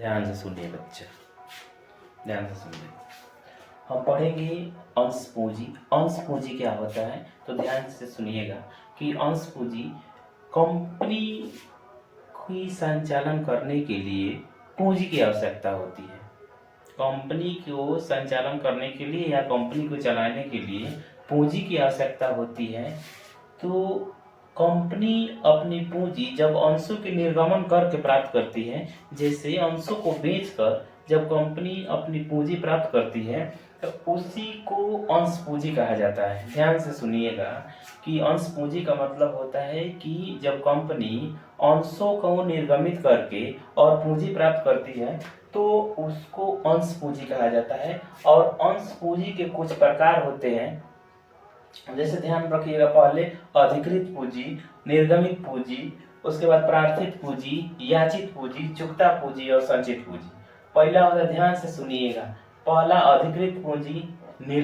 ध्यान से सुनिए बच्चा, ध्यान से सुनिए। हम पढ़ेंगे अंश पूंजी। अंश पूंजी क्या होता है तो ध्यान से सुनिएगा कि अंश पूंजी कंपनी की संचालन करने के लिए पूंजी की आवश्यकता होती है। कंपनी को संचालन करने के लिए या कंपनी को चलाने के लिए पूंजी की आवश्यकता होती है। तो कंपनी अपनी पूंजी जब अंशों के निर्गमन करके प्राप्त करती है, जैसे अंशों को बेचकर जब कंपनी अपनी पूंजी प्राप्त करती है तो उसी को अंश पूंजी कहा जाता है। ध्यान से सुनिएगा कि अंश पूंजी का मतलब होता है कि जब कंपनी अंशों को निर्गमित करके और पूंजी प्राप्त करती है तो उसको अंश पूंजी कहा जाता है। और अंश पूंजी के कुछ प्रकार होते हैं, जैसे ध्यान रखिएगा, पहले अधिकृत पूंजी, निर्गमित पूंजी, उसके बाद प्रार्थित पूंजी, याचित पूंजी, चुकता पूंजी और संचित पूंजी। पहला होता है, ध्यान से सुनिएगा, पहला अधिकृत पूंजी,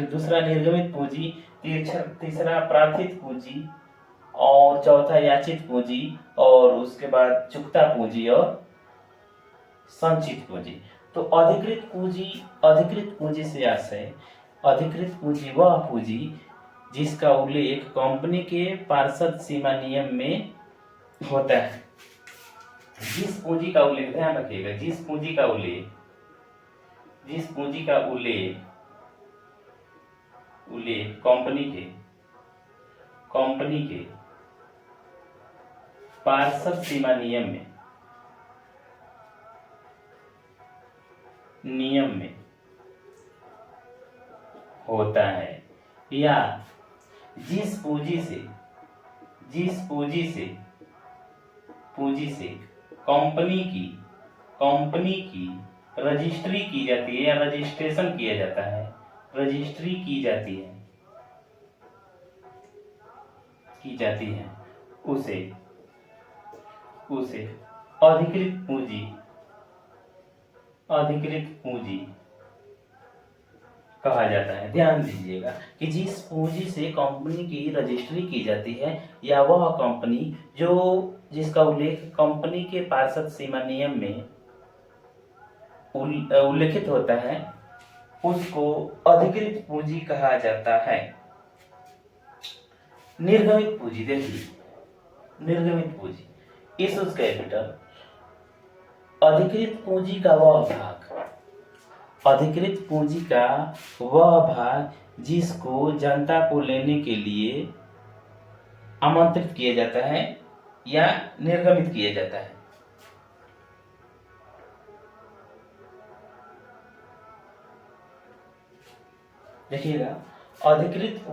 दूसरा निर्गमित पूंजी, तीसरा प्रार्थित पूंजी और चौथा याचित पूंजी और उसके बाद चुकता पूंजी और संचित पूंजी। तो अधिकृत पूंजी से आशय अधिकृत पूंजी वह पूंजी जिसका उल्लेख कंपनी के पार्षद सीमा नियम में होता है। जिस पूंजी का उल्लेख, ध्यान रखिएगा, जिस पूंजी का उल्लेख कंपनी के पार्षद सीमा नियम में होता है, या जिस पूंजी से कंपनी की रजिस्ट्री की जाती है या रजिस्ट्रेशन किया जाता है, रजिस्ट्री की जाती है उसे अधिकृत पूंजी कहा जाता है। ध्यान दीजिएगा कि जिस पूंजी से कंपनी की रजिस्ट्री की जाती है या वह कंपनी जिसका उल्लेख कंपनी के पार्षद सीमा नियम में उल्लेखित होता है, उसको अधिकृत पूंजी कहा जाता है। निर्गमित पूंजी, देखिए, निर्गमित पूंजी, इश्यूज कैपिटल, अधिकृत पूंजी का वह भाग जिसको जनता को लेने के लिए आमंत्रित किया जाता है या निर्गमित किया जाता है। देखिएगा, अधिकृत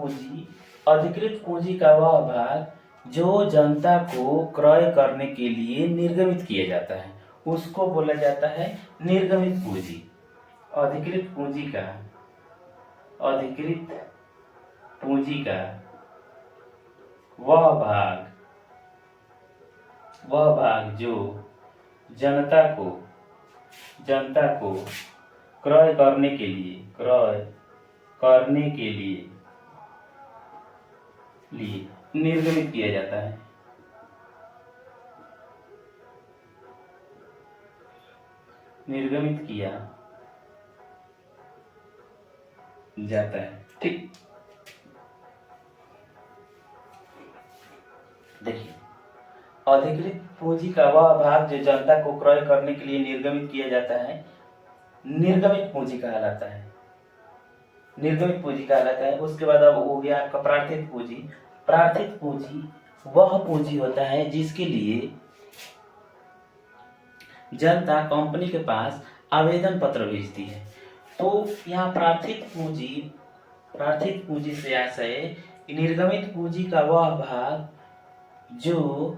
पूंजी का वह भाग जो जनता को क्रय करने के लिए निर्गमित किया जाता है, उसको बोला जाता है निर्गमित पूंजी। अधिकृत पूंजी का वह भाग जो जनता को क्रय करने के लिए निर्गमित किया जाता है। निर्गमित किया जाता है, ठीक। देखिए, अधिकृत पूंजी का वह भाग जो जनता को क्रय करने के लिए निर्गमित किया जाता है, निर्गमित पूंजी कहलाता है। उसके बाद अब हो गया आपका प्रार्थित पूंजी। प्रार्थित पूंजी वह पूंजी होता है जिसके लिए जनता कंपनी के पास आवेदन पत्र भेजती है। तो यहाँ प्रार्थित पूंजी से आशय निर्गमित पूंजी का वह भाग जो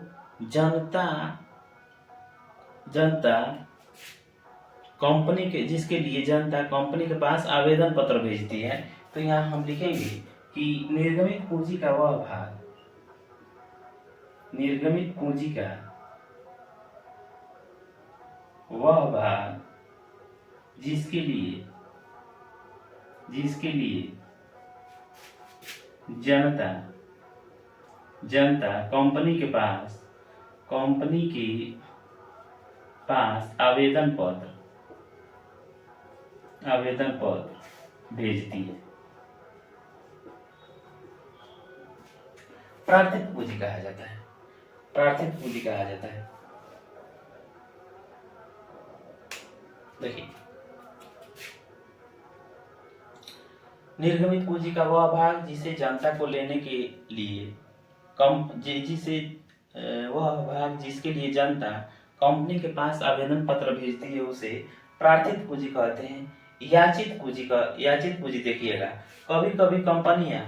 जिसके लिए जनता कंपनी के पास आवेदन पत्र भेजती है। तो यहाँ हम लिखेंगे कि निर्गमित पूंजी का वह भाग जिसके लिए जनता कंपनी के पास आवेदन पत्र आवेदन पत्र भेजती है। प्रार्थित पूंजी कहा जाता है, प्रार्थित पूंजी कहा जाता है। देखिए, निर्गमित पूंजी का वह भाग जिसे जनता को लेने के लिए वह भाग जिसके लिए जनता कंपनी के पास आवेदन पत्र भेजती है उसे प्रार्थित पूंजी कहते हैं। याचित पूंजी देखिएगा, कभी कभी कंपनियां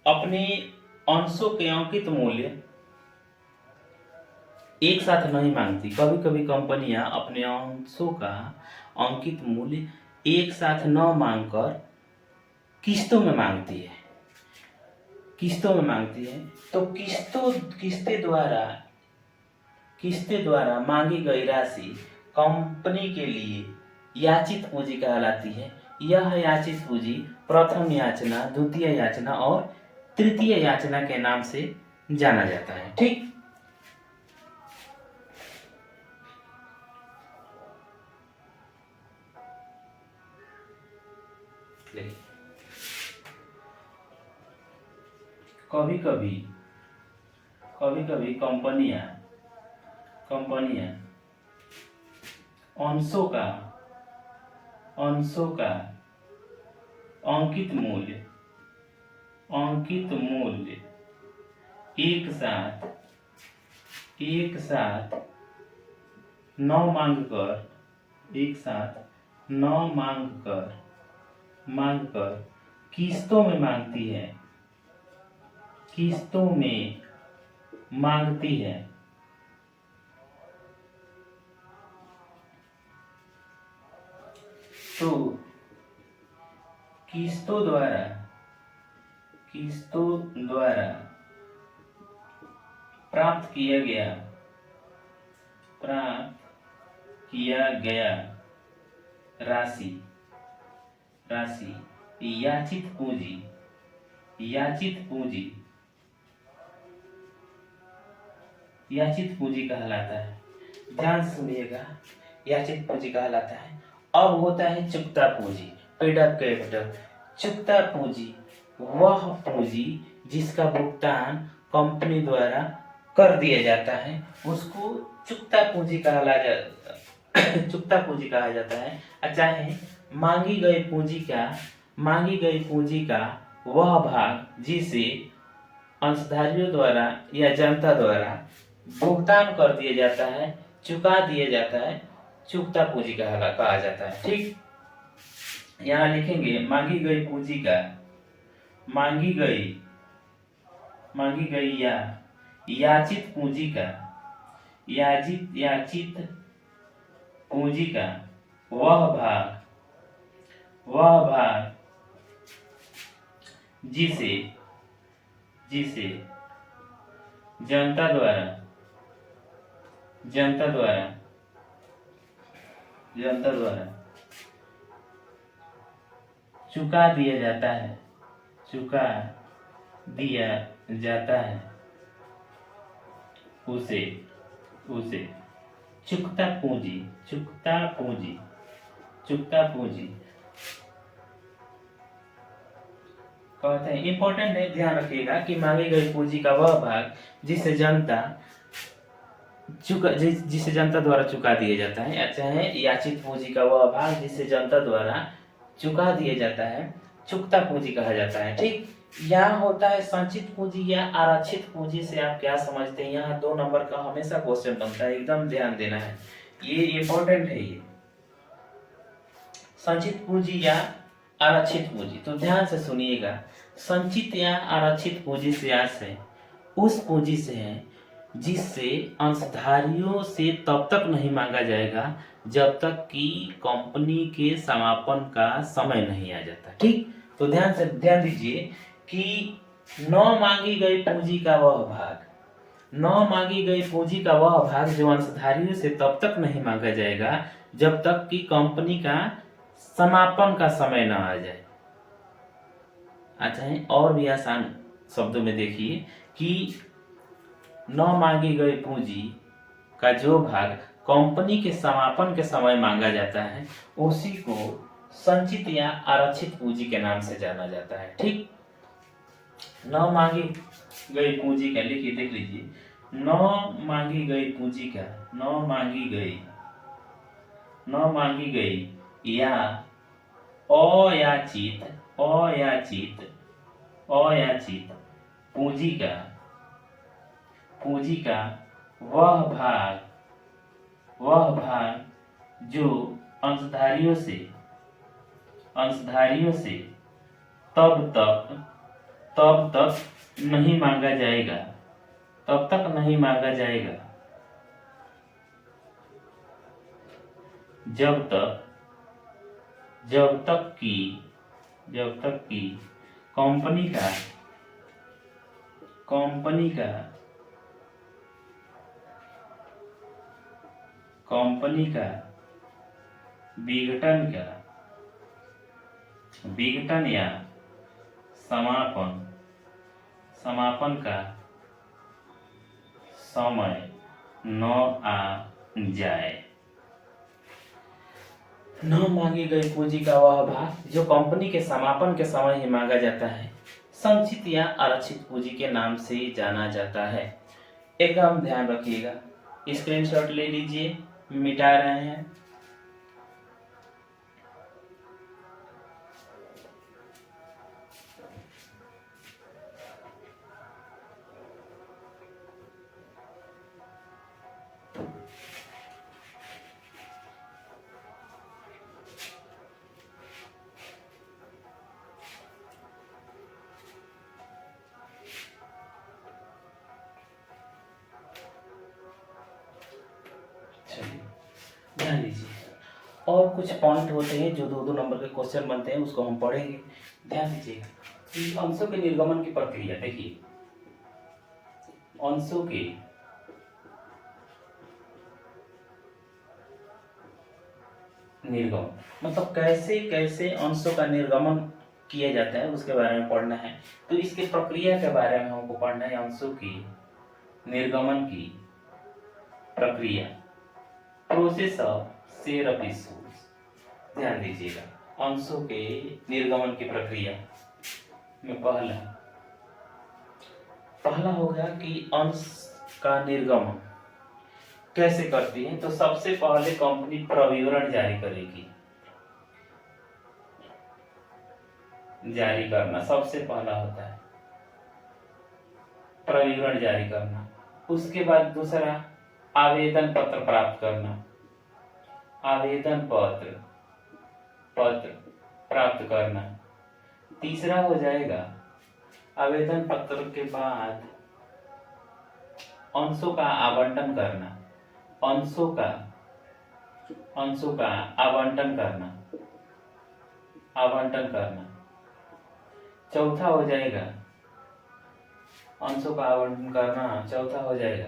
अपने अंशों के अंकित मूल्य एक साथ नहीं मांगती, कभी कभी कंपनियां अपने अंशों का अंकित मूल्य एक साथ न मांगकर किस्तों में मांगती है, तो किस्तें द्वारा मांगी गई राशि कंपनी के लिए याचित पूंजी कहलाती है। यह याचित पूंजी प्रथम याचना, द्वितीय याचना और तृतीय याचना के नाम से जाना जाता है। ठीक, कभी कभी कंपनियां अंशों का अंकित मूल्य एक साथ न मांगकर किस्तों में मांगती है। तो किस्तों द्वारा प्राप्त किया गया राशि याचित पूंजी कहलाता है। ध्यान से सुनिएगा, याचित पूंजी कहलाता है। अब होता है चुकता पूंजी, पेड अप कैपिटल। चुकता पूंजी वह पूंजी जिसका भुगतान कंपनी द्वारा कर दिया जाता है, उसको चुकता पूंजी कहा जाता है। चाहे मांगी गई पूंजी का वह भाग जिसे अंशधारियों द्वारा या जनता द्वारा भुगतान कर दिया जाता है, चुका दिया जाता है, चुकता पूंजी कहा जाता है। ठीक, यहाँ लिखेंगे मांगी गई या याचित पूंजी का वह भाग जिसे जनता द्वारा चुका दिया जाता है, उसे चुकता पूंजी कहते हैं। इंपॉर्टेंट है, ध्यान रखिएगा कि मांगी गई पूंजी का वह भाग जिसे जनता द्वारा चुका दिया जाता है, चाहे याचित पूंजी का वह भाग जिसे जनता द्वारा चुका दिया जाता है, चुकता पूंजी कहा जाता है। ठीक, यहाँ होता है संचित पूंजी या आरक्षित पूंजी से आप क्या समझते हैं? यहाँ 2 नंबर का हमेशा क्वेश्चन बनता है, एकदम ध्यान देना है, ये इंपॉर्टेंट है। ये संचित पूंजी या आरक्षित पूंजी, तो ध्यान से सुनिएगा। संचित या आरक्षित पूंजी से अर्थ है उस पूंजी से है जिससे अंशधारियों से तब तक नहीं मांगा जाएगा जब तक कि कंपनी के समापन का समय नहीं आ जाता। ठीक, तो ध्यान दीजिए कि न मांगी गई पूंजी का वह भाग जो अंशधारियों से तब तक नहीं मांगा जाएगा जब तक कि कंपनी का समापन का समय न आ जाए। अच्छा है, और भी आसान शब्दों में देखिए कि न मांगी गई पूंजी का जो भाग कंपनी के समापन के समय मांगा जाता है उसी को संचित या आरक्षित पूंजी के नाम से जाना जाता है। ठीक, न मांगी गई पूंजी का लिखिए, देख लीजिए, न मांगी गई पूंजी का, न मांगी गई या अयाचित अयाचित पूंजी का वह भाग जो अंशधारियों से तब तक नहीं मांगा जाएगा, जब तक कि कंपनी का विघटन या समापन का समय न आ जाए। न मांगी गई पूंजी का वह भाग जो कंपनी के समापन के समय ही मांगा जाता है संचित या आरक्षित पूंजी के नाम से जाना जाता है। एकदम ध्यान रखिएगा, स्क्रीनशॉट ले लीजिए, मिटा रहे हैं। ध्यान दीजिए, और कुछ पॉइंट होते हैं जो 2-2 नंबर के क्वेश्चन बनते हैं, उसको हम पढ़ेंगे। ध्यान दीजिएगा कि अंशों के निर्गमन की प्रक्रिया, देखिए अंशों के निर्गमन मतलब कैसे कैसे अंशों का निर्गमन किया जाता है उसके बारे में पढ़ना है। तो इसके प्रक्रिया के बारे में हमको पढ़ना है, अंशों की निर्गमन की प्रक्रिया, process of share of issues. ध्यान दीजिएगा, अंशों के निर्गमन की प्रक्रिया में पहला हो गया कि अंश का निर्गमन कैसे करती है। तो सबसे पहले कंपनी प्रविवरण जारी करना सबसे पहला होता है, प्रविवरण जारी करना। उसके बाद दूसरा आवेदन पत्र प्राप्त करना, तीसरा हो जाएगा आवेदन पत्र के बाद अंशों का आवंटन करना, आवंटन करना। चौथा हो जाएगा अंशों का आवंटन करना, चौथा हो जाएगा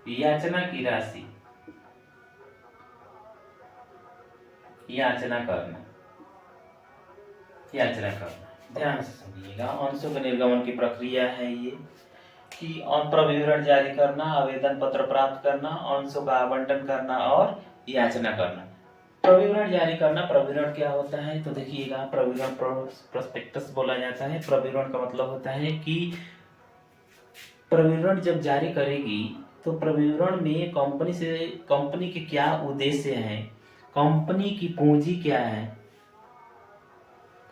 याचना की राशि याचना करना। ध्यान से सुनिएगा, अंशों के निर्गमन की प्रक्रिया है ये कि प्रविवरण जारी करना, आवेदन पत्र प्राप्त करना, अंशों का आवंटन करना और याचना करना। प्रविवरण जारी करना, प्रविवरण क्या होता है तो देखिएगा, प्रविवरण प्रोस्पेक्टस बोला जाता है। प्रविवरण का मतलब होता है कि प्रविवरण जब जारी करेगी तो प्रविवरण में कंपनी के क्या उद्देश्य हैं, कंपनी की पूंजी क्या है,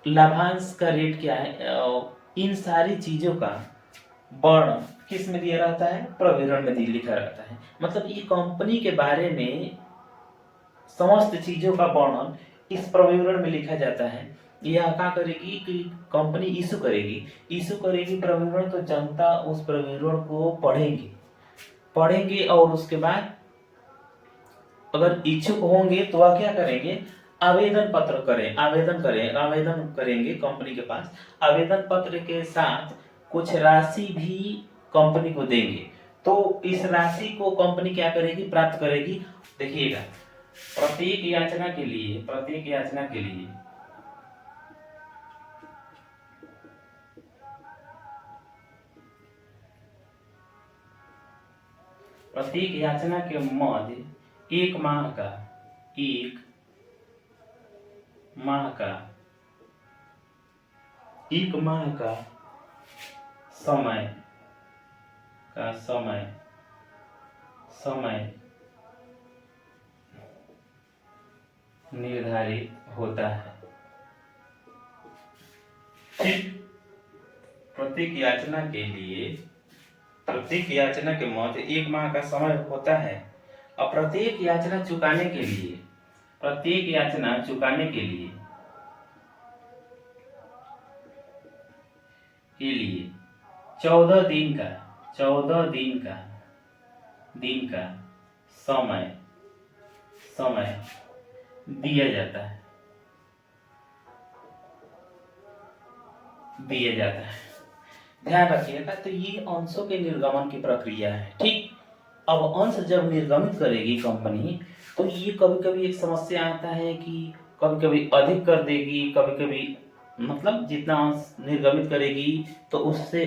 लाभांश का रेट क्या है, इन सारी चीजों का वर्णन किस में दिया रहता है, प्रविवरण में लिखा रहता है। मतलब ये कंपनी के बारे में समस्त चीजों का वर्णन इस प्रविवरण में लिखा जाता है। यह क्या करेगी कि कंपनी इशू करेगी प्रविवरण, तो जनता उस प्रविवरण को पढ़ेंगे और उसके बाद अगर इच्छुक होंगे तो वह क्या करेंगे, आवेदन करेंगे कंपनी के पास। आवेदन पत्र के साथ कुछ राशि भी कंपनी को देंगे, तो इस राशि को कंपनी क्या करेगी, प्राप्त करेगी। देखिएगा, प्रत्येक याचना के लिए प्रत्येक याचना के मध्य एक माह का एक माह का एक माह का समय समय निर्धारित होता है। ठीक, प्रत्येक याचना के मध्य एक माह का समय होता है और प्रत्येक याचना चुकाने के लिए 14 दिन का समय दिया जाता है। ध्यान रखिएगा, तो ये अंशों के निर्गमन की प्रक्रिया है। ठीक, अब अंश जब निर्गमित करेगी कंपनी, तो ये कभी कभी एक समस्या आता है कि कभी कभी अधिक कर देगी, कभी कभी मतलब जितना अंश निर्गमित करेगी तो उससे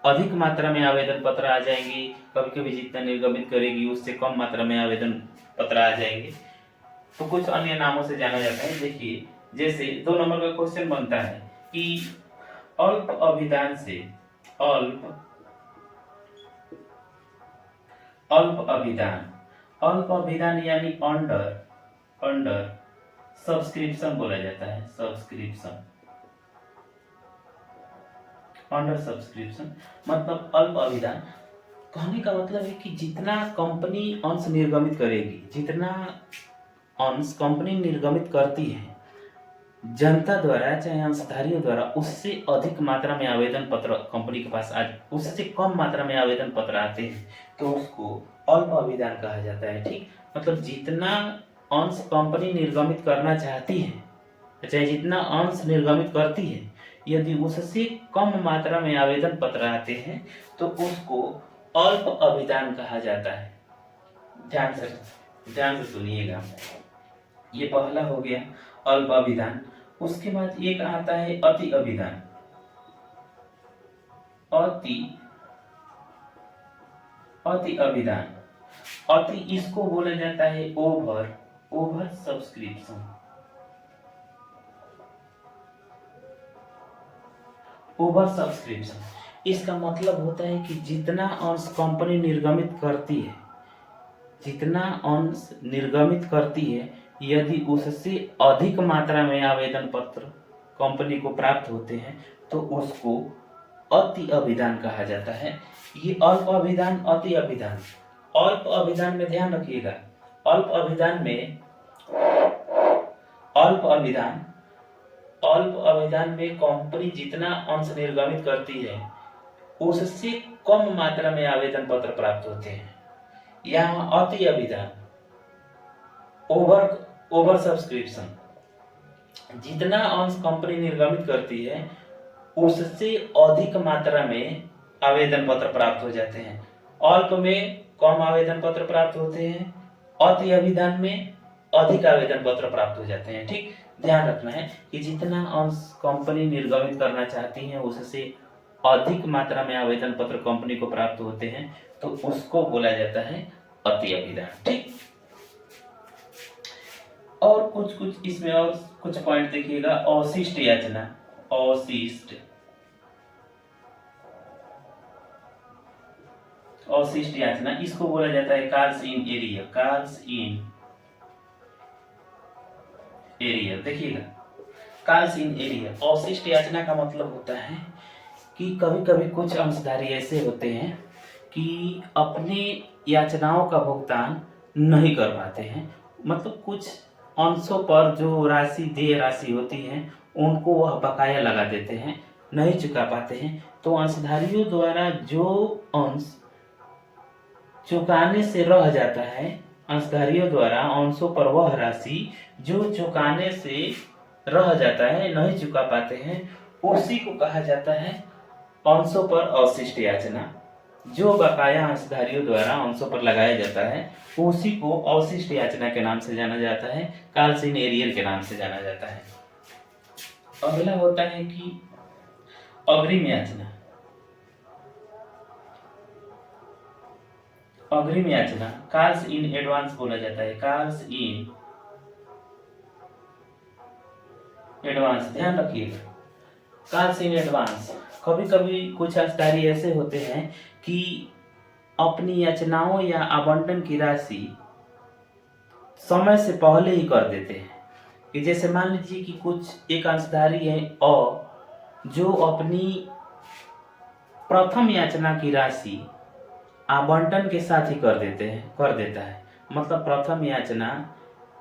अधिक मात्रा में आवेदन पत्र आ जाएंगे, कभी कभी जितना निर्गमित करेगी उससे कम मात्रा में आवेदन पत्र आ जाएंगे। तो कुछ अन्य नामों से जाना जाता है। देखिए, जैसे 2 नंबर का क्वेश्चन बनता है कि अल्प अभिदान यानी अंडर सब्सक्रिप्शन बोला जाता है। अंडर सब्सक्रिप्शन मतलब अल्प अभिदान। कहने का मतलब है कि जितना कंपनी अंश निर्गमित करेगी, जितना अंश कंपनी निर्गमित करती है जनता द्वारा चाहे अंशधारियों द्वारा, उससे अधिक मात्रा में आवेदन पत्र कंपनी के पास उससे कम मात्रा में आवेदन पत्र आते हैं तो उसको अल्प अभिदान कहा जाता है। ठीक, मतलब जितना अंश कंपनी निर्गमित करना चाहती है, चाहे जितना अंश निर्गमित करती है, यदि उससे कम मात्रा में आवेदन पत्र आते हैं तो उसको अल्प अभिदान कहा जाता है। ध्यान से सुनिएगा, ये पहला हो गया अल्प अभिदान। उसके बाद एक आता है अति अभिदान। अति अभिदान, अति इसको बोला जाता है ओवर सब्सक्रिप्शन। ओवर सब्सक्रिप्शन इसका मतलब होता है कि जितना अंश कंपनी निर्गमित करती है, यदि उससे अधिक मात्रा में आवेदन पत्र कंपनी को प्राप्त होते हैं तो उसको अति अभिदान कहा जाता है। ये अल्प अभिदान, अति अभिदान। अल्प अभिदान में ध्यान रखिएगा, अल्प अभिदान में कंपनी जितना अंश निर्गमित करती है उससे कम मात्रा में आवेदन पत्र प्राप्त होते हैं। यहाँ अति अभिदान ओवर सब्सक्रिप्शन, जितना अंश कंपनी निर्गमित करती है उससे अधिक मात्रा में आवेदन पत्र प्राप्त हो जाते हैं। अल्प में कम आवेदन पत्र प्राप्त होते हैं, अति अभिदान में अधिक आवेदन पत्र प्राप्त हो जाते हैं। ठीक, ध्यान रखना है कि जितना अंश कंपनी निर्गमित करना चाहती है उससे अधिक मात्रा में आवेदन पत्र कंपनी को प्राप्त होते हैं तो उसको बोला जाता है अति अभिदान। ठीक, और कुछ इसमें और कुछ पॉइंट देखिएगा। अवशिष्ट याचना, अवशिष्ट याचना इसको बोला जाता है कॉल्स इन एरियर। देखिएगा, कॉल्स इन एरियर, अवशिष्ट याचना का मतलब होता है कि कभी कभी कुछ अंशधारी ऐसे होते हैं कि अपने याचनाओं का भुगतान नहीं कर पाते हैं, मतलब कुछ अंशों पर जो देय राशि होती है उनको वह बकाया लगा देते हैं, नहीं चुका पाते हैं। तो अंशधारियों द्वारा जो अंश चुकाने से रह जाता है, अंशधारियों द्वारा अंशों पर वह राशि जो चुकाने से रह जाता है, नहीं चुका पाते हैं, उसी को कहा जाता है अंशों पर अवशिष्ट याचना। जो बकाया अंशधारियों द्वारा अंशों पर लगाया जाता है उसी को अवशिष्ट याचना के नाम से जाना जाता है, कॉल्स इन एरियर के नाम से जाना जाता है। अगला होता है कि अग्रिम याचना। अग्रिम याचना कॉल्स इन एडवांस बोला जाता है, कॉल्स इन एडवांस, ध्यान रखिएगा, कॉल्स इन एडवांस। कभी कभी कुछ अधिकारी ऐसे होते हैं कि अपनी याचनाओं या आवंटन की राशि समय से पहले ही कर देते हैं। कि जैसे मान लीजिए कि कुछ एक अंशधारी है और जो अपनी प्रथम याचना की राशि आवंटन के साथ ही कर देता है। मतलब प्रथम याचना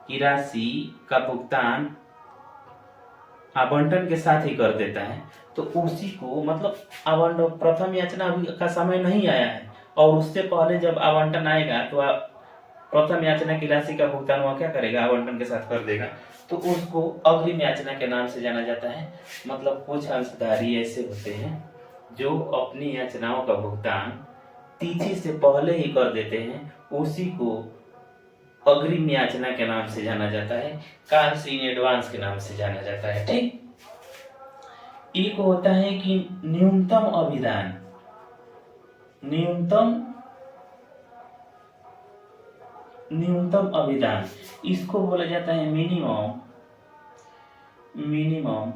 की राशि का भुगतान आवंटन के साथ ही कर देता है, तो उसी को मतलब आवंटन प्रथम याचना अभी का समय नहीं आया है और उससे पहले जब आवंटन आएगा तो प्रथम याचना की राशि का भुगतान वह क्या करेगा, आवंटन के साथ कर देगा, तो उसको अग्रिम याचना के नाम से जाना जाता है। मतलब कुछ अंशधारी ऐसे होते हैं जो अपनी याचनाओं का भुगतान तिथि से पहले ही कर देते हैं, उसी को अग्रिम याचना के नाम से जाना जाता है, कॉल्स इन एडवांस के नाम से जाना जाता है। ठीक, एक होता है कि न्यूनतम अभिदान, न्यूनतम अभिदान, इसको बोला जाता है मिनिमम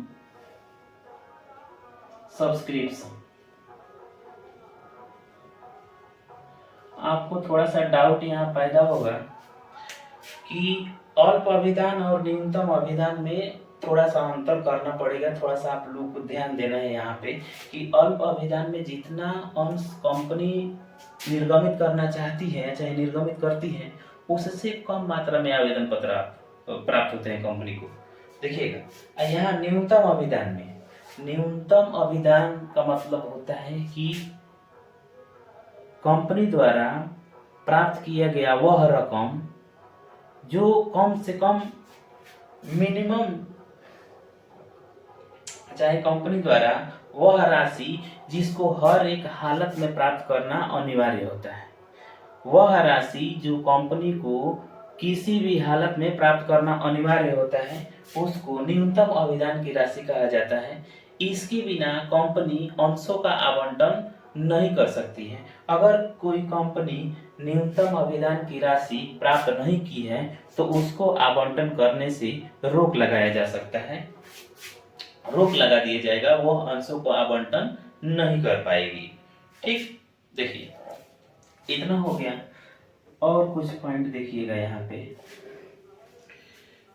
सब्सक्रिप्शन। आपको थोड़ा सा डाउट यहाँ पैदा होगा कि अल्प अभिदान और न्यूनतम अभिदान में थोड़ा सा अंतर करना पड़ेगा, थोड़ा सा आप लोग को ध्यान देना है यहाँ पे कि अल्प अभिदान में जितना अंश कंपनी निर्गमित करना चाहती है चाहे निर्गमित करती है, उससे कम मात्रा में आवेदन पत्र प्राप्त होते हैं कंपनी को। देखिएगा यहाँ न्यूनतम अभिदान का मतलब होता है कि कंपनी द्वारा प्राप्त किया गया वह रकम जो कम से कम मिनिमम, चाहे कंपनी द्वारा वह राशि जिसको हर एक हालत में प्राप्त करना अनिवार्य होता है, वह राशि जो कंपनी को किसी भी हालत में प्राप्त करना अनिवार्य होता है, उसको न्यूनतम अभिदान की राशि कहा जाता है। इसके बिना कंपनी अंशों का आवंटन नहीं कर सकती है। अगर कोई कंपनी न्यूनतम अभिदान की राशि प्राप्त नहीं की है तो उसको आवंटन करने से रोक लगाया जा सकता है, रोक लगा दिया जाएगा, वो अंशों को आवंटन नहीं कर पाएगी। ठीक, देखिए इतना हो गया और कुछ पॉइंट देखिएगा यहाँ पे,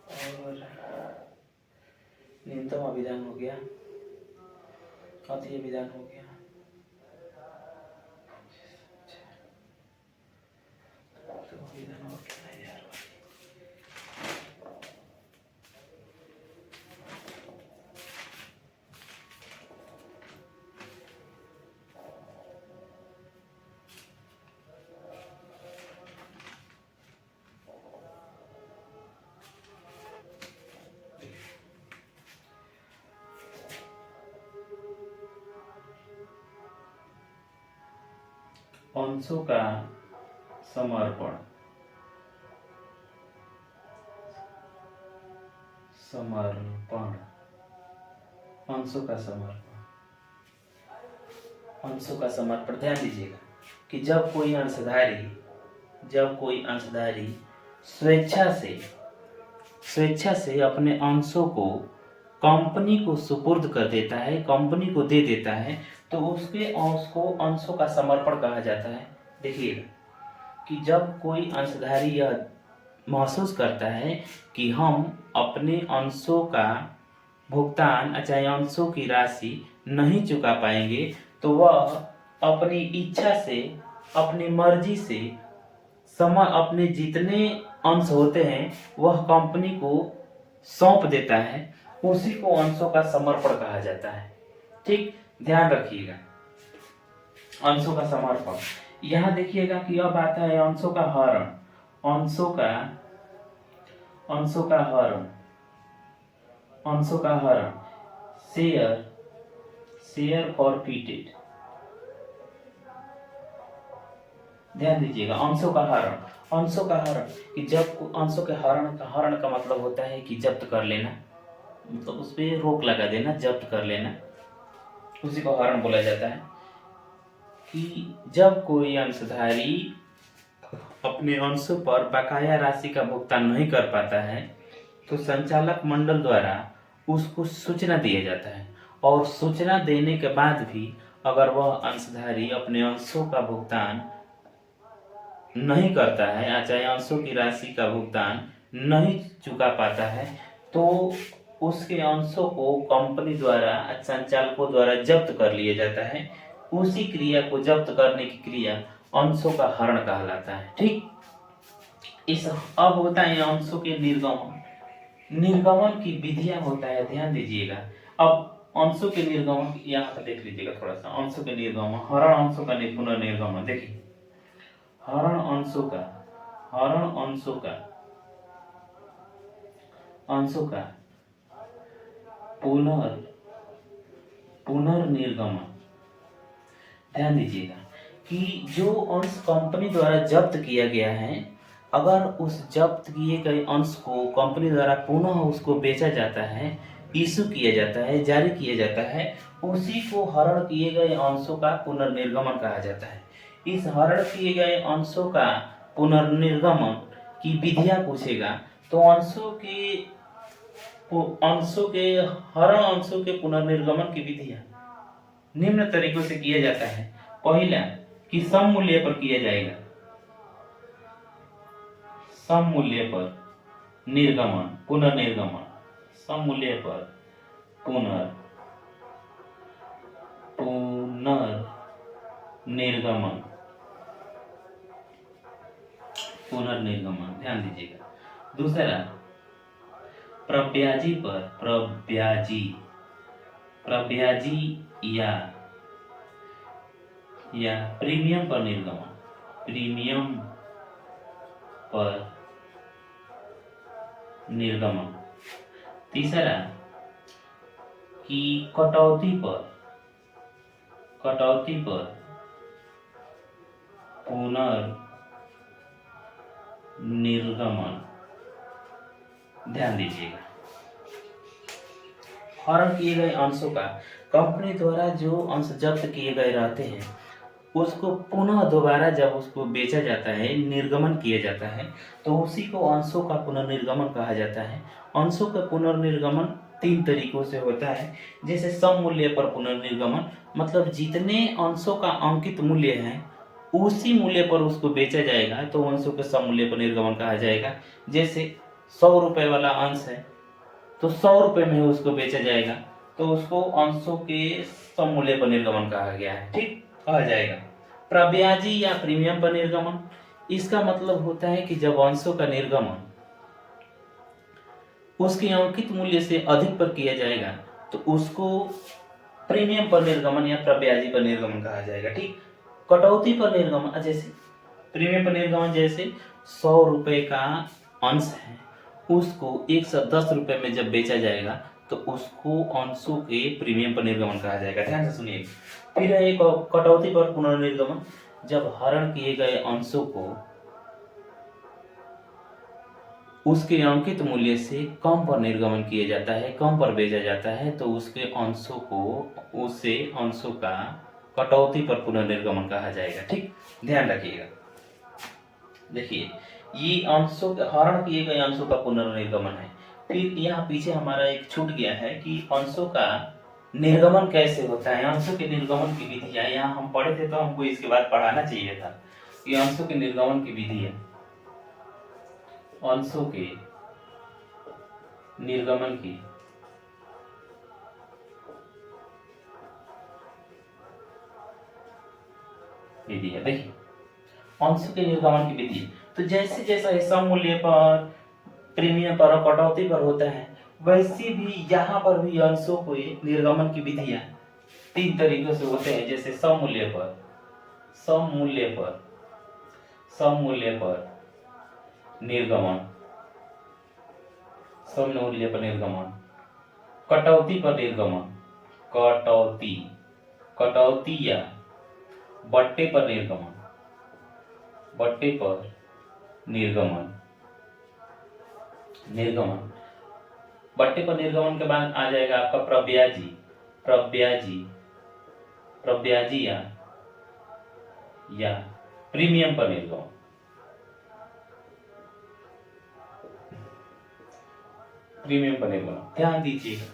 और न्यूनतम अभिदान हो गया, अति अभिदान हो गया, तो अभिदान और क्या है यार, 500 का समर्पण, अंशों का समर्पण ध्यान दीजिएगा कि जब कोई अंशधारी स्वेच्छा से अपने अंशों को कंपनी को सुपुर्द कर देता है, कंपनी को दे देता है, तो उसके अंशों का समर्पण कहा जाता है। देखिएगा कि जब कोई अंशधारी यह महसूस करता है कि हम अपने अंशों का भुगतान चाहे अंशों की राशि नहीं चुका पाएंगे, तो वह अपनी इच्छा से, अपनी मर्जी से अपने जितने अंश होते हैं वह कंपनी को सौंप देता है, उसी को अंशों का समर्पण कहा जाता है। ठीक, ध्यान रखिएगा अंशों का समर्पण। यहाँ देखिएगा कि अब आता है अंशों का हरण, शेयर फॉरफिटेड। ध्यान दीजिएगा अंशों का हरण कि जब अंशों के हरण का मतलब होता है कि जब्त कर लेना, मतलब उस पर रोक लगा देना, जब्त कर लेना, उसी को हरण बोला जाता है। कि जब कोई अंशधारी अपने अंशों पर बकाया राशि का भुगतान नहीं कर पाता है तो संचालक मंडल द्वारा उसको सूचना दिया जाता है, और सूचना देने के बाद भी अगर वह अंशधारी अपने अंशों का भुगतान नहीं करता है या चाहे अंशों की राशि का भुगतान नहीं चुका पाता है तो उसके अंशों को कंपनी द्वारा संचालकों द्वारा जब्त कर लिया जाता है। उसी क्रिया को जब्त करने की क्रिया अंशों का हरण कहलाता है। ठीक, इस अब होता है अंशों के निर्गमन। निर्गमन की विधियां होता है, ध्यान दीजिएगा। अब अंशों के निर्गमन यहाँ पर देख लीजिएगा थोड़ा सा। अंशों के निर्गमन, हरण अंशों का पुनर्निर्गमन। देखिए, हरण अंशों का पुनर्निर्गमन। ध्यान दीजिएगा कि जो अंश कंपनी द्वारा जब्त किया गया है, अगर उस जब्त किए गए अंश को कंपनी द्वारा पुनः उसको बेचा जाता है, इशू किया जाता है, जारी किया जाता है, उसी को हरण किए गए अंशों का पुनर्निर्गमन कहा जाता है। इस हरण किए गए अंशों का पुनर्निर्गमन की विधियां पूछेगा तो हरण अंशों के पुनर्निर्गमन की विधियां निम्न तरीकों से किया जाता है। पहला कि सम मूल्य पर किया जाएगा, सम मूल्य पर निर्गमन पुनर्निर्गमन, सम मूल्य पर पुनर्निर्गमन। ध्यान दीजिएगा। दूसरा प्रब्याजी पर प्रब्याजी या प्रीमियम पर निर्गमन, प्रीमियम पर निर्गमन। तीसरा कि कटौती पर पुनर्निर्गमन। ध्यान दीजिएगा, हरण किए गए अंशों का कंपनी द्वारा जो अंश जब्त किए गए रहते हैं उसको पुनः दोबारा जब उसको बेचा जाता है, निर्गमन किया जाता है, तो उसी को अंशों का पुनर्निर्गमन कहा जाता है। अंशों का पुनर्निर्गमन 3 तरीकों से होता है। जैसे सम मूल्य पर पुनर्निर्गमन, मतलब जितने अंशों का अंकित मूल्य है उसी मूल्य पर उसको बेचा जाएगा तो अंशों के सम मूल्य पर निर्गमन कहा जाएगा। जैसे 100 रुपए वाला अंश है तो 100 रुपए में उसको बेचा जाएगा तो उसको अंशों के सम मूल्य पर निर्गमन कहा गया है। ठीक, कहा जाएगा। प्रब्याजी या प्रीमियम पर निर्गमन, इसका मतलब होता है कि जब अंशों का निर्गमन उसके अंकित मूल्य से अधिक पर किया जाएगा तो उसको प्रीमियम पर निर्गमन या प्रब्याजी पर निर्गमन कहा जाएगा। ठीक, कटौती पर निर्गमन, जैसे प्रीमियम पर निर्गमन, जैसे 100 रुपए का अंश है उसको 110 रुपए में जब बेचा जाएगा तो उसको अंशों के प्रीमियम पर निर्गमन कहा जाएगा। ध्यान से सुनिए। फिर एक कटौती पर पुनर्निर्गमन, जब हरण किए गए अंशों को उसके अंकित मूल्य से कम पर निर्गमन किया जाता है, कम पर बेचा जाता है, तो उसके अंशों को उसे अंशों का कटौती पर पुनर्निर्गमन कहा जाएगा। ठीक, ध्यान रखिएगा। देखिए, ये अंशों हरण किए गए अंशों का पुनर्निर्गमन है। फिर यहाँ पीछे हमारा एक छूट गया है कि अंशों का निर्गमन कैसे होता है। अंशों के निर्गमन की विधियां यहाँ हम पढ़े थे तो हमको इसके बाद पढ़ाना चाहिए था। ये अंशों के निर्गमन की विधि है, अंशों के निर्गमन की विधि है। देखिए, अंशों के निर्गमन की विधि, तो जैसे जैसा सम मूल्य पर, प्रीमियम पर और कटौती पर होता है वैसे भी यहाँ पर भी अंशों को निर्गमन की विधियां 3 तरीकों से होते हैं। जैसे सम मूल्य पर निर्गमन, सम मूल्य पर निर्गमन, कटौती पर निर्गमन, कटौती या बट्टे पर निर्गमन, बट्टे पर निर्गमन। बट्टे पर निर्गमन के बाद आ जाएगा आपका प्रब्याजी या प्रीमियम पर निर्गमन। प्रीमियम पर निर्गमन, ध्यान दीजिएगा,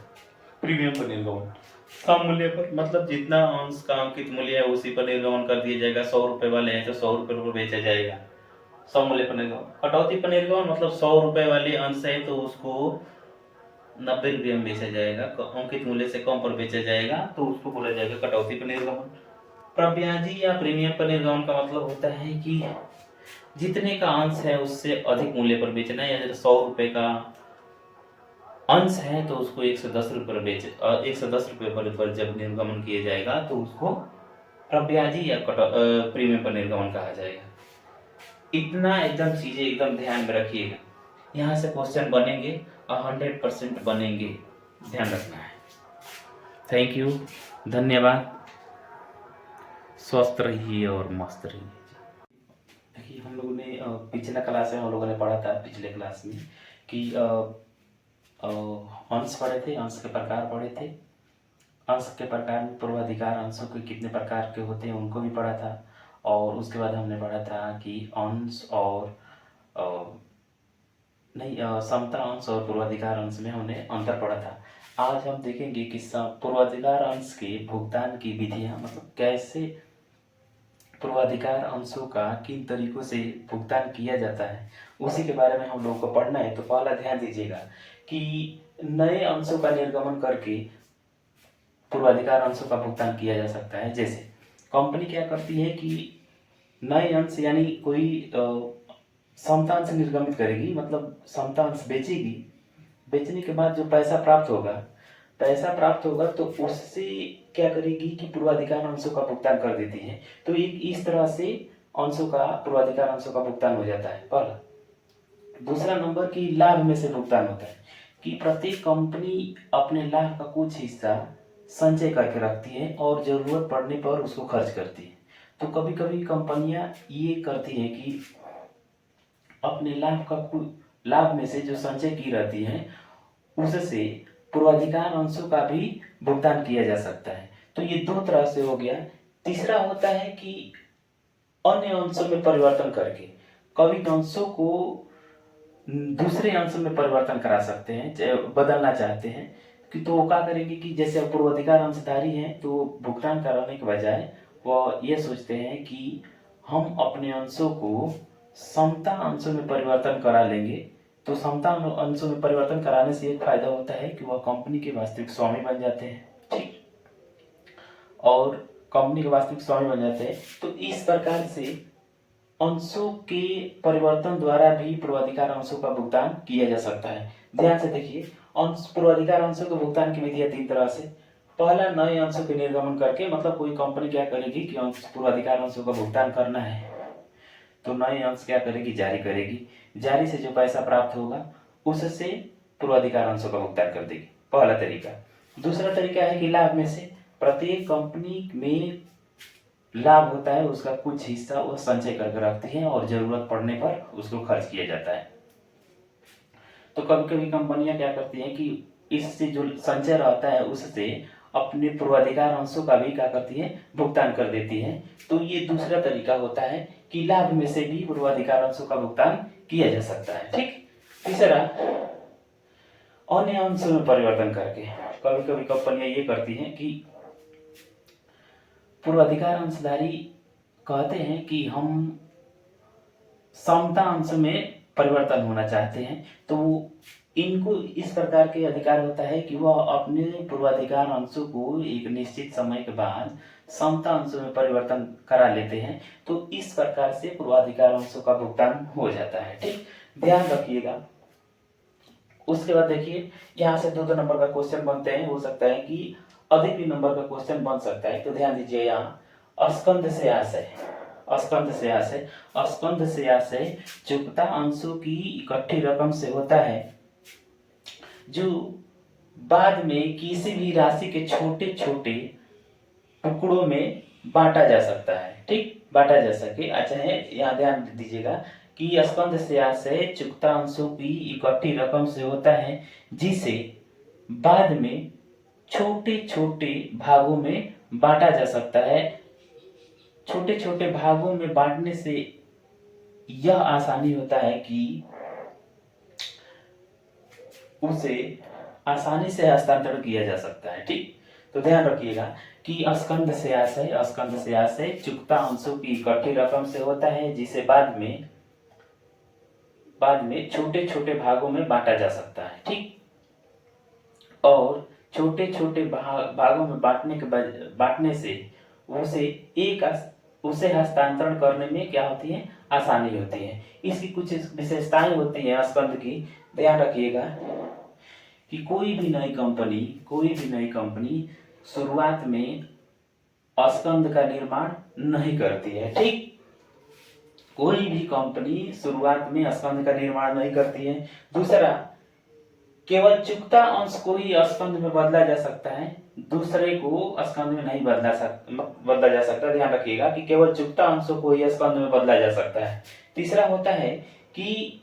प्रीमियम पर निर्गमन कम मूल्य पर, मतलब जितना अंश का अंकित मूल्य है उसी पर निर्गमन कर दिया जाएगा। 100 रुपए वाले हैं तो 100 रुपए पर बेचा जाएगा, 100 मूल्य पर निर्गमन। कटौती पर निर्गमन मतलब 100 रुपए वाले अंश है तो उसको 90 रुपये में बेचा जाएगा, अंकित मूल्य से कम पर बेचा जाएगा तो उसको बोला जाएगा कटौती पर निर्गमन। प्रब्याजी या प्रीमियम पर निर्गमन का मतलब होता है कि जितने का अंश है उससे अधिक मूल्य पर बेचना है, या 100 रुपए का अंश है तो उसको 110 रुपये पर 110 रुपये पर जब निर्गमन किया जाएगा तो उसको प्रब्याजी या प्रीमियम पर निर्गमन कहा जाएगा। इतना एकदम चीजें एकदम ध्यान में रखिएगा, यहाँ से क्वेश्चन बनेंगे और 100% बनेंगे, ध्यान रखना है। थैंक यू, धन्यवाद, स्वस्थ रहिए और मस्त रहिए। देखिए हम लोगों ने पिछला क्लास में हम लोगों ने पढ़ा था, पिछले क्लास में कि अंश पढ़े थे, अंश के प्रकार पढ़े थे। अंश के प्रकार में पूर्वाधिकार अंशों के कितने प्रकार के होते हैं उनको भी पढ़ा था। और उसके बाद हमने पढ़ा था कि अंश और समता अंश और पूर्वाधिकार अंश में हमने अंतर पढ़ा था। आज हम देखेंगे कि पूर्वाधिकार अंश के भुगतान की विधियां, मतलब कैसे पूर्वाधिकार अंशों का किन तरीकों से भुगतान किया जाता है, उसी के बारे में हम लोगों को पढ़ना है। तो पहला ध्यान दीजिएगा कि नए अंशों का निर्गमन करके पूर्वाधिकार अंशों का भुगतान किया जा सकता है। जैसे कंपनी क्या करती है कि नए अंश यानी कोई समतांश निर्गमित करेगी, मतलब समतांश बेचेगी। बेचने के बाद जो पैसा प्राप्त होगा तो उससे क्या करेगी कि पूर्वाधिकार अंशों का भुगतान कर देती है। तो एक इस तरह से पूर्वाधिकार अंशों का भुगतान हो जाता है, पहला। दूसरा नंबर की लाभ में से भुगतान होता है कि प्रत्येक कंपनी अपने लाभ का कुछ हिस्सा संचय करके रखती है और जरूरत पड़ने पर उसको खर्च करती है। तो कभी कभी कंपनियां ये करती है कि अपने लाभ में से जो संचय की रहती है उससे पूर्वाधिकार अंशों का भी भुगतान किया जा सकता है। तो ये दो तरह से हो गया। तीसरा होता है कि अन्य अंशों में परिवर्तन करके, कभी अंशों को दूसरे अंश में परिवर्तन करा सकते हैं, बदलना चाहते हैं कि तो वो क्या करेंगे कि जैसे पूर्वाधिकार अंशधारी हैं तो भुगतान कराने के बजाय वो ये सोचते हैं कि हम अपने अंशों को समता अंशों में परिवर्तन करा लेंगे। तो समता अंशों में परिवर्तन कराने से एक फायदा होता है कि वह कंपनी के वास्तविक स्वामी बन जाते हैं, ठीक, और कंपनी के वास्तविक स्वामी बन जाते हैं। तो इस प्रकार से अंशों के परिवर्तन द्वारा भी पूर्वाधिकार अंशों का भुगतान किया जा सकता है। ध्यान से देखिए, पूर्वाधिकार अंशों के भुगतान की विधियां 3 तरह से। पहला, नए अंशों के निर्गमन करके, मतलब कोई कंपनी क्या करेगी कि पूर्वाधिकार अंशों का भुगतान करना है तो नए अंश क्या करेगी, जारी करेगी। जारी से जो पैसा प्राप्त होगा उससे पूर्वाधिकार अंशों का भुगतान कर देगी, पहला तरीका। दूसरा तरीका है कि लाभ में से, प्रत्येक कंपनी में लाभ होता है, उसका कुछ हिस्सा वो संचय करके रखती है और जरूरत पड़ने पर उसको खर्च किया जाता है। तो कभी कभी कंपनियां क्या करती हैं कि इससे जो संचय रहता है उससे अपने पूर्वाधिकार अंशों का भी क्या करती है, भुगतान कर देती है। तो ये दूसरा तरीका होता है कि लाभ में से भी पूर्वाधिकार अंशों का भुगतान किया जा सकता है, ठीक। तीसरा, अन्य अंशों में परिवर्तन करके, कभी कभी कंपनियां ये करती हैं कि पूर्वाधिकार अंशधारी कहते हैं कि हम समता अंश में परिवर्तन होना चाहते हैं, तो इनको इस प्रकार के अधिकार होता है कि वह अपने पूर्वाधिकार अंशों को एक निश्चित समय के बाद समता अंशों में परिवर्तन करा लेते हैं। तो इस प्रकार से पूर्वाधिकार अंशों का भुगतान हो जाता है, ठीक, ध्यान रखिएगा। उसके बाद देखिए, यहाँ से 2-2 नंबर का क्वेश्चन बनते हैं, हो सकता है कि अधिक भी नंबर का क्वेश्चन बन सकता है। तो ध्यान दीजिए, यहाँ स्कंध से आशय, स्कंध से आशय चुकता अंशों की इकट्ठी रकम से होता है जो बाद में किसी भी राशि के छोटे छोटे टुकड़ों में बांटा जा सकता है, ठीक, बांटा जा सके। अच्छा है, यहाँ ध्यान दीजिएगा कि स्कंध से आशय चुकता अंशों की इकट्ठी रकम से होता है जिसे बाद में छोटे छोटे भागों में बांटा जा सकता है। छोटे छोटे भागों में बांटने से यह आसानी होता है कि उसे आसानी से हस्तांतरण किया जा सकता है। ठीक, तो ध्यान रखिएगा कि स्कंद से आशय चुकता अंशों की इकट्ठी रकम से होता है, जिसे बाद में छोटे छोटे भागों में बांटा जा सकता है। ठीक, और छोटे छोटे भागों में बांटने से उसे हस्तांतरण करने में क्या होती है, आसानी होती है। इसकी कुछ विशेषताएं होती हैं स्कंद की। ध्यान रखिएगा कि कोई भी नई कंपनी शुरुआत में स्कंद का निर्माण नहीं करती है। ठीक, कोई भी कंपनी शुरुआत में स्कंद का निर्माण नहीं करती है। दूसरा, केवल चुकता अंश को ही स्कंद में बदला जा सकता है, दूसरे को स्कंद में नहीं बदला जा सकता। ध्यान रखिएगा कि केवल चुकता अंशों को ही स्कंद में बदला जा सकता है। तीसरा होता है कि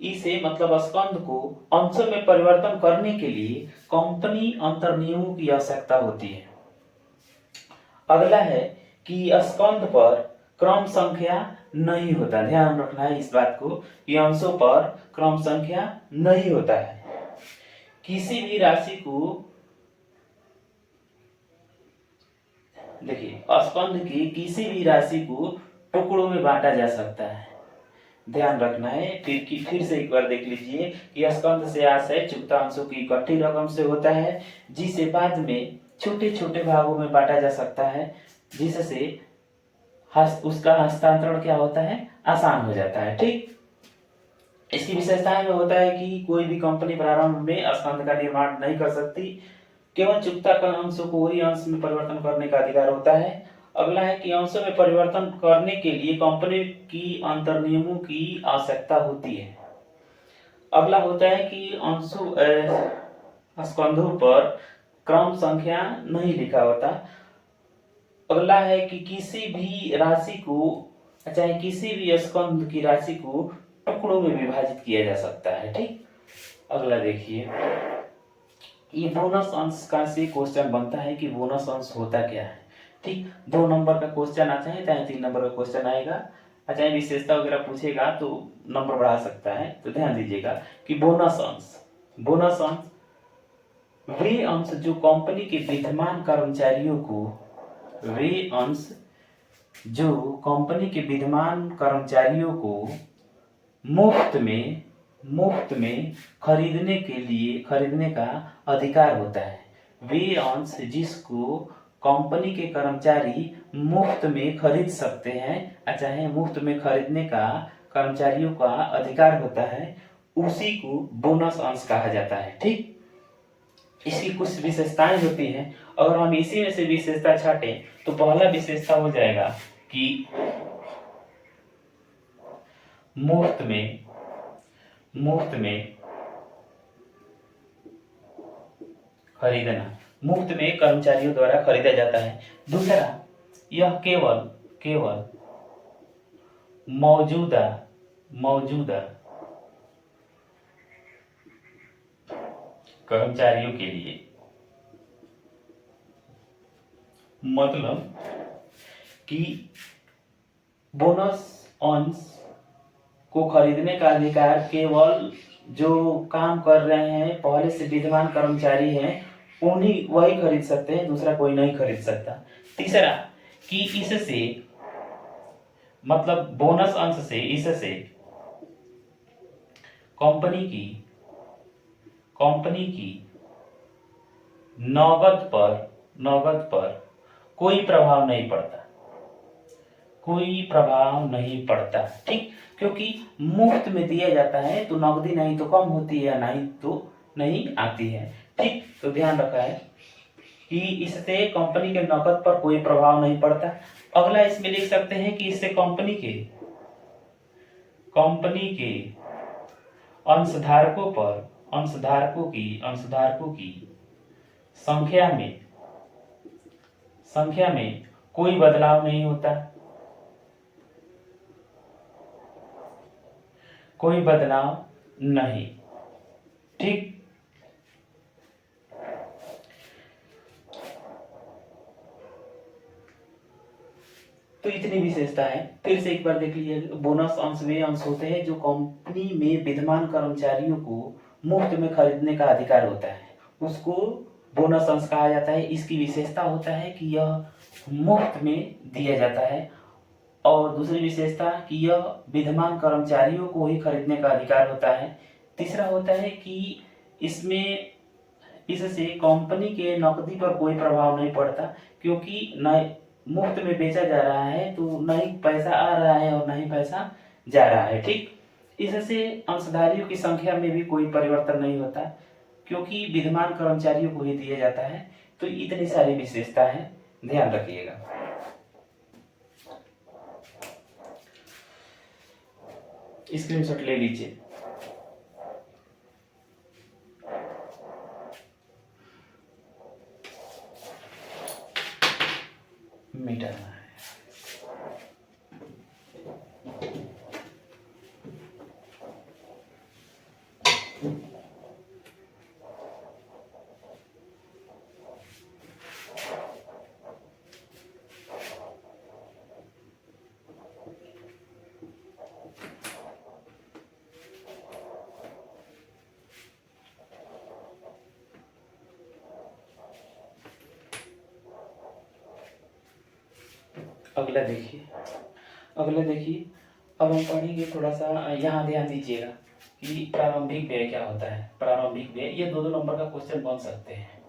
इसे मतलब स्कंद को अंशों में परिवर्तन करने के लिए कंपनी अंतर्नियमों की आवश्यकता होती है। अगला है कि स्कंद पर क्रम संख्या नहीं होता। ध्यान रखना है इस बात को कि अंशों पर क्रम संख्या नहीं होता है। किसी भी राशि को देखिए, स्कंद की किसी भी राशि को टुकड़ों में बांटा जा सकता है। ध्यान रखना है, फिर से एक बार देख लीजिए कि स्कंद से आशय चुकता अंशों की इकट्ठी रकम से होता है, जिसे बाद में छोटे छोटे भागों में बांटा जा सकता है, जिससे उसका हस्तांतरण क्या होता है, आसान हो जाता है। ठीक, इसकी विशेषताएं में होता है कि कोई भी कंपनी प्रारंभ में स्कंद का निर्माण नहीं कर सकती, केवल चुकता का अंशों को वही अंश में परिवर्तन करने का अधिकार होता है। अगला है कि अंशों में परिवर्तन करने के लिए कंपनी की अंतर्नियमों की आवश्यकता होती है। अगला होता है कि स्कंधों पर क्रम संख्या नहीं लिखा होता। अगला है कि किसी भी राशि को, चाहे किसी भी स्कंध की राशि को टुकड़ों में विभाजित किया जा सकता है। ठीक, अगला देखिए, ये बोनस अंश का से क्वेश्चन बनता है कि बोनस अंश होता क्या है। ठीक, 2 नंबर का क्वेश्चन आता है, चाहे 3 नंबर का क्वेश्चन आएगा, चाहे विशेषता वगैरह पूछेगा तो नंबर बढ़ा सकता है। तो ध्यान दीजिएगा कि बोनस अंश वे अंश जो कंपनी के विद्यमान कर्मचारियों को मुफ्त में खरीदने का अधिकार होता है। वे अंश जिसको कंपनी के कर्मचारी मुफ्त में खरीद सकते हैं, चाहे मुफ्त में खरीदने का कर्मचारियों का अधिकार होता है, उसी को बोनस अंश कहा जाता है। ठीक, इसकी कुछ विशेषताएं होती हैं। अगर हम इसी में से विशेषता छाटें तो पहला विशेषता हो जाएगा कि मुफ्त में खरीदना, मुफ्त में कर्मचारियों द्वारा खरीदा जाता है। दूसरा, यह केवल मौजूदा कर्मचारियों के लिए, मतलब कि बोनस अंश को खरीदने का अधिकार केवल जो काम कर रहे हैं, पहले से विद्यमान कर्मचारी हैं, वही खरीद सकते हैं, दूसरा कोई नहीं खरीद सकता। तीसरा, कि इससे मतलब बोनस अंश से इससे कंपनी की नकद पर कोई प्रभाव नहीं पड़ता। ठीक, क्योंकि मुफ्त में दिया जाता है तो नकदी नहीं तो कम होती है, नहीं तो नहीं आती है। ठीक, तो ध्यान रखा है कि इससे कंपनी के नकद पर कोई प्रभाव नहीं पड़ता। अगला इसमें लिख सकते हैं कि इससे कंपनी के अंशधारकों की संख्या में कोई बदलाव नहीं होता, कोई बदलाव नहीं। ठीक, तो इतनी विशेषता है। फिर से एक बार देख लीजिए, बोनस अंश वे अंश होते हैं जो कंपनी में विद्यमान कर्मचारियों को मुफ्त में खरीदने का अधिकार होता है, उसको बोनस अंश कहा जाता है। इसकी विशेषता होता है कि यह मुफ्त में दिया जाता है, और दूसरी विशेषता कि यह विद्यमान कर्मचारियों को ही खरीदने का अधिकार होता है। तीसरा होता है कि इसमें इससे कंपनी के नकदी पर कोई प्रभाव नहीं पड़ता, क्योंकि न मुफ्त में बेचा जा रहा है तो न ही पैसा आ रहा है और न ही पैसा जा रहा है। ठीक, इससे अंशधारियों की संख्या में भी कोई परिवर्तन नहीं होता, क्योंकि विद्यमान कर्मचारियों को ही दिया जाता है। तो इतनी सारी विशेषता है, ध्यान रखिएगा। स्क्रीनशॉट ले लीजिए। मिटाना है। अगला देखिए, अगला देखिए। अब हम पढ़ेंगे थोड़ा सा, यहाँ ध्यान दीजिएगा कि प्रारंभिक व्यय क्या होता है। प्रारंभिक व्यय, ये दो नंबर का क्वेश्चन बन सकते हैं।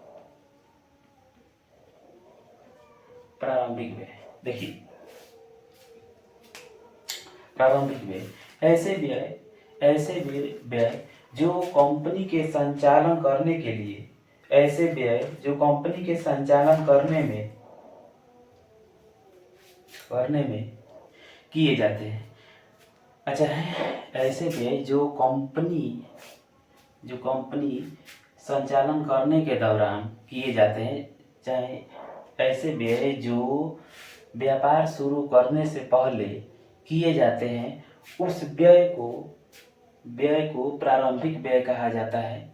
प्रारंभिक व्यय देखिए, प्रारंभिक व्यय ऐसे व्यय जो कंपनी के संचालन करने के लिए, ऐसे व्यय जो कंपनी के संचालन करने में किए जाते हैं। अच्छा है, ऐसे व्यय जो कंपनी संचालन करने के दौरान किए जाते हैं, चाहे ऐसे व्यय जो व्यापार शुरू करने से पहले किए जाते हैं, उस व्यय को प्रारंभिक व्यय कहा जाता है।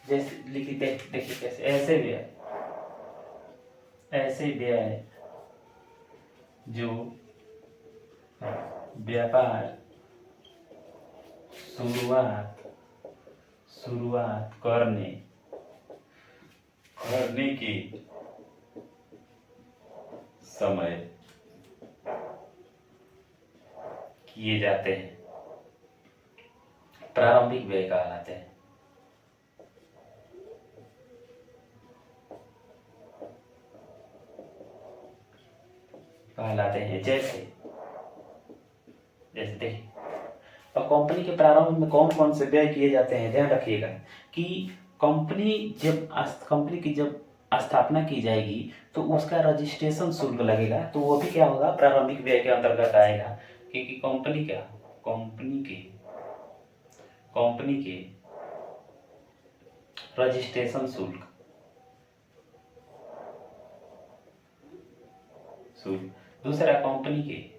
जैसे लिखते देखिए कैसे, ऐसे व्यय जो व्यापार शुरुआत करने के समय किए जाते हैं, प्रारंभिक व्यय कहलाते हैं। जैसे देखिए, और कंपनी के प्रारंभ में कौन कौन से व्यय किए जाते हैं, ध्यान रखिएगा कि कंपनी की जब स्थापना की जाएगी तो उसका रजिस्ट्रेशन शुल्क लगेगा, तो वो भी क्या होगा, प्रारंभिक व्यय के अंतर्गत आएगा। क्योंकि कंपनी के रजिस्ट्रेशन शुल्क दूसरा, कंपनी के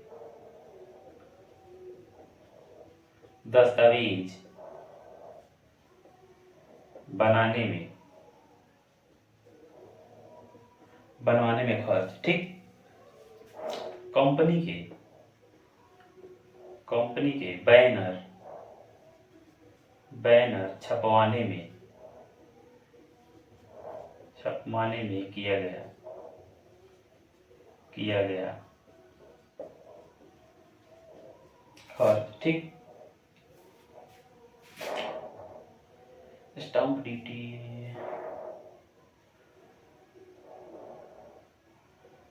दस्तावेज बनवाने में खर्च। ठीक, कंपनी के बैनर छपवाने में किया गया खर्च। ठीक, स्टाम्प ड्यूटी,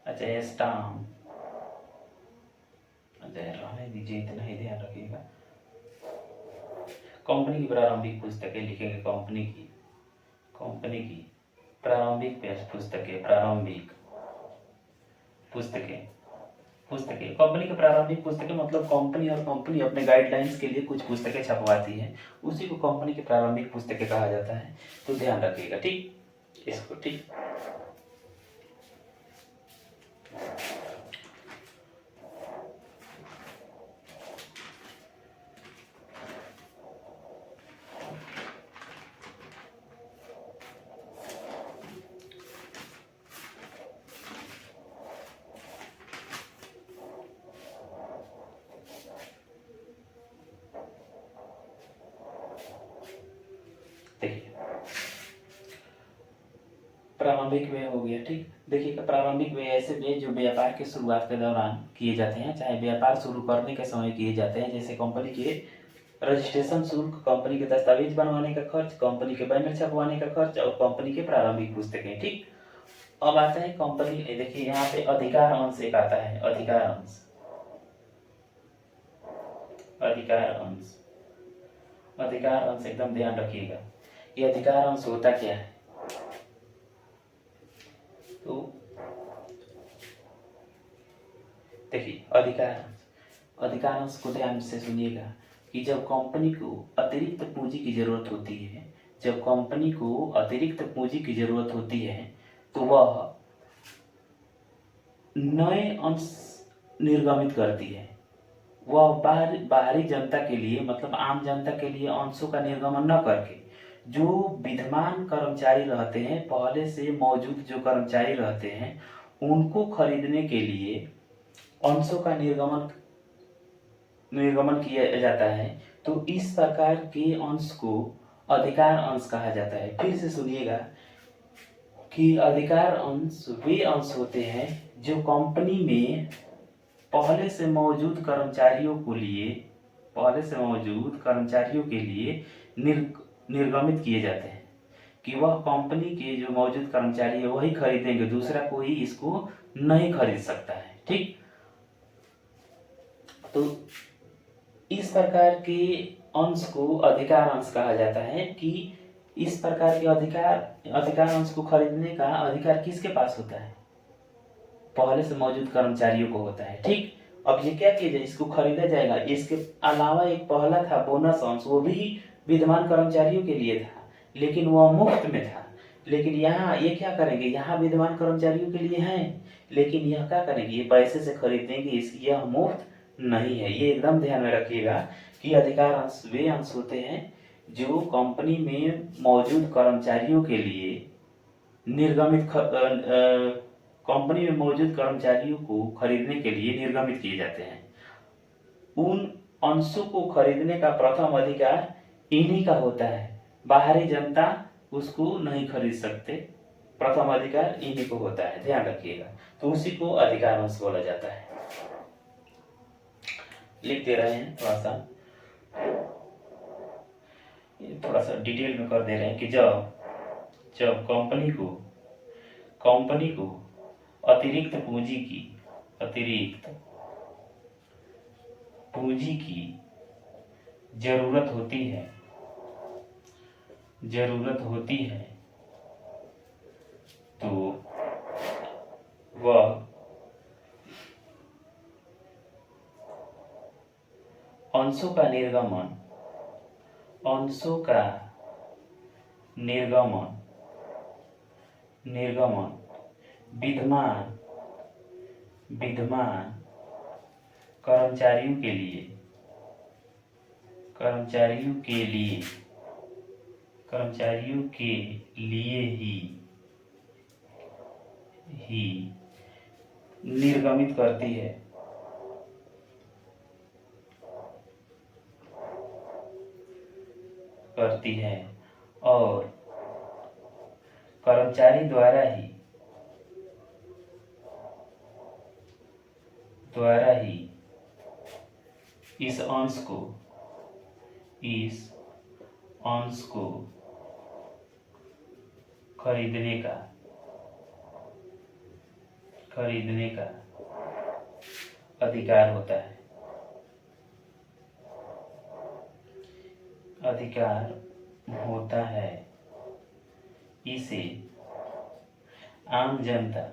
अच्छा ये स्टाम्प, अच्छा रहने दीजिए, इतना ही ध्यान रखिएगा। कंपनी की प्रारंभिक पुस्तकें लिखेंगे, कंपनी की प्रारंभिक पुस्तकें कंपनी की प्रारंभिक पुस्तकें, मतलब कंपनी अपने गाइडलाइंस के लिए कुछ पुस्तकें छपवाती है, उसी को कंपनी की प्रारंभिक पुस्तकें कहा जाता है। तो ध्यान रखिएगा, ठीक, इसको। ठीक, देखिए प्रारंभिक व्यय हो गया, ठीक। देखिए प्रारंभिक व्यय ऐसे व्यय जो व्यापार के शुरुआत के दौरान किए जाते हैं, चाहे व्यापार शुरू करने के समय किए जाते हैं, जैसे कंपनी के रजिस्ट्रेशन शुल्क, कंपनी के दस्तावेज बनवाने का खर्च, कंपनी के बैनर छपवाने का खर्च और कंपनी के प्रारंभिक पुस्तकें, ठीक। अब आता है कंपनी, देखिए यहाँ पे अधिकार अंश एक आता है, अधिकार अंश, अधिकार अंश, अधिकार अंश एकदम ध्यान रखिएगा। ये अधिकार अंश होता क्या है? तो देखिए अधिकार अंश को ध्यान से सुनिएगा कि जब कंपनी को अतिरिक्त पूंजी की जरूरत होती है, जब कंपनी को अतिरिक्त पूंजी की जरूरत होती है तो वह नए अंश निर्गमित करती है। वह बाहरी जनता के लिए, मतलब आम जनता के लिए अंशों का निर्गमन न करके जो विद्यमान कर्मचारी रहते हैं, पहले से मौजूद जो कर्मचारी रहते हैं, उनको खरीदने के लिए अंशों का निर्गमन किया जाता है। तो इस प्रकार के अंश को अधिकार अंश कहा जाता है। फिर से सुनिएगा कि अधिकार अंश वे अंश होते हैं जो कंपनी में पहले से मौजूद कर्मचारियों के लिए निर्गमित किए जाते हैं, कि वह कंपनी के जो मौजूद कर्मचारी है वही खरीदेंगे, दूसरा कोई इसको नहीं खरीद सकता है, ठीक। तो इस प्रकार के अंश को अधिकार अंश कहा जाता है कि इस प्रकार के अधिकार अंश को खरीदने का अधिकार किसके पास होता है? पहले से मौजूद कर्मचारियों को होता है, ठीक। अब ये क्या किया जाए, इसको खरीदा जाएगा। इसके अलावा एक पहला था बोनस अंश, वो भी विद्यमान कर्मचारियों के लिए था, लेकिन वह मुफ्त में था। लेकिन यहाँ ये क्या करेंगे, यहाँ विद्यमान कर्मचारियों के लिए है, लेकिन यह क्या करेंगे, ये पैसे से खरीदेंगे, यह मुफ्त नहीं है। ये एकदम ध्यान में रखिएगा कि अधिकार अंश वे अंश होते हैं जो कंपनी में मौजूद कर्मचारियों के लिए कंपनी में मौजूद कर्मचारियों को खरीदने के लिए निर्गमित किए जाते हैं। उन अंशों को खरीदने का प्रथम अधिकार इन्हीं का होता है, बाहरी जनता उसको नहीं खरीद सकते, प्रथम अधिकार इन्हीं को होता है, ध्यान रखिएगा। तो उसी को अधिकार अंश बोला जाता है। लिख दे रहे हैं, थोड़ा सा डिटेल में कर दे रहे हैं कि जब कंपनी को अतिरिक्त पूंजी की जरूरत होती है तो वह अंशों का निर्गमन विद्यमान कर्मचारियों के लिए ही निर्गमित करती है और कर्मचारी द्वारा ही इस अंश को खरीदने का अधिकार होता है। इसे आम जनता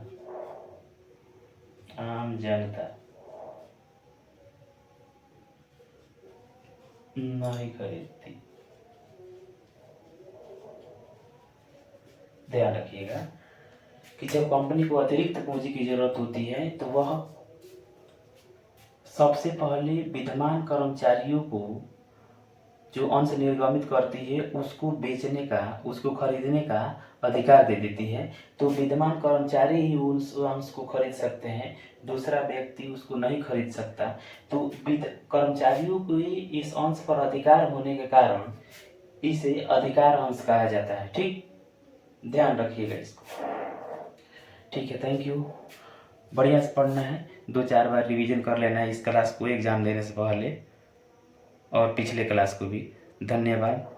नहीं खरीदती। ध्यान रखिएगा कि जब कंपनी को अतिरिक्त पूंजी की जरूरत होती है तो वह सबसे पहले विद्यमान कर्मचारियों को जो अंश निर्गमित करती है उसको बेचने का, उसको खरीदने का अधिकार दे देती है। तो विद्यमान कर्मचारी ही उस अंश को खरीद सकते हैं, दूसरा व्यक्ति उसको नहीं खरीद सकता। तो कर्मचारियों को इस अंश पर अधिकार होने के कारण इसे अधिकार अंश कहा जाता है। ठीक, ध्यान रखिएगा इसको। ठीक है, थैंक यू। बढ़िया से पढ़ना है, 2-4 बार रिवीजन कर लेना है इस क्लास को एग्ज़ाम देने से पहले और पिछले क्लास को भी। धन्यवाद।